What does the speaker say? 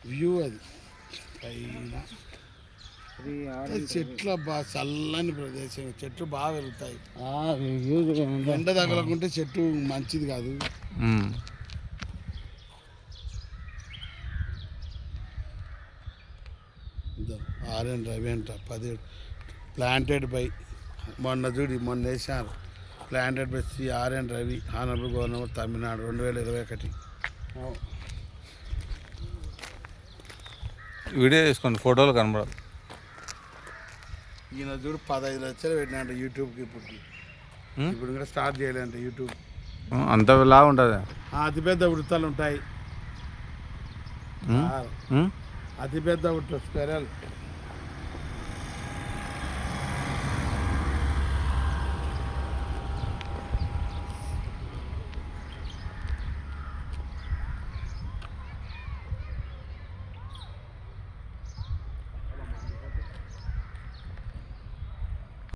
View అది పైన చెట్లు బాగా చల్లని ప్రదేశం, చెట్లు బాగా పెరుగుతాయి. ఎండ తగలకుంటే చెట్టు మంచిది కాదు. ఆర్ఎన్ రవి అంట 17 ప్లాంటెడ్ బై మొన్న వేసారు. Planted by Shri RN Ravi, honourable governor Tamil Nadu 2021. Video చేసుకోండి, ఫోటోలు కనబడదు. ఈయన చూడు 15 లక్షలు పెట్టినంట యూట్యూబ్కి. ఇప్పుడు కూడా స్టార్ట్ చేయాలంట యూట్యూబ్. అంతలా ఉంటుంది. అతిపెద్ద వృత్తాలు ఉంటాయి, అతిపెద్ద వృత్త స్పెరల్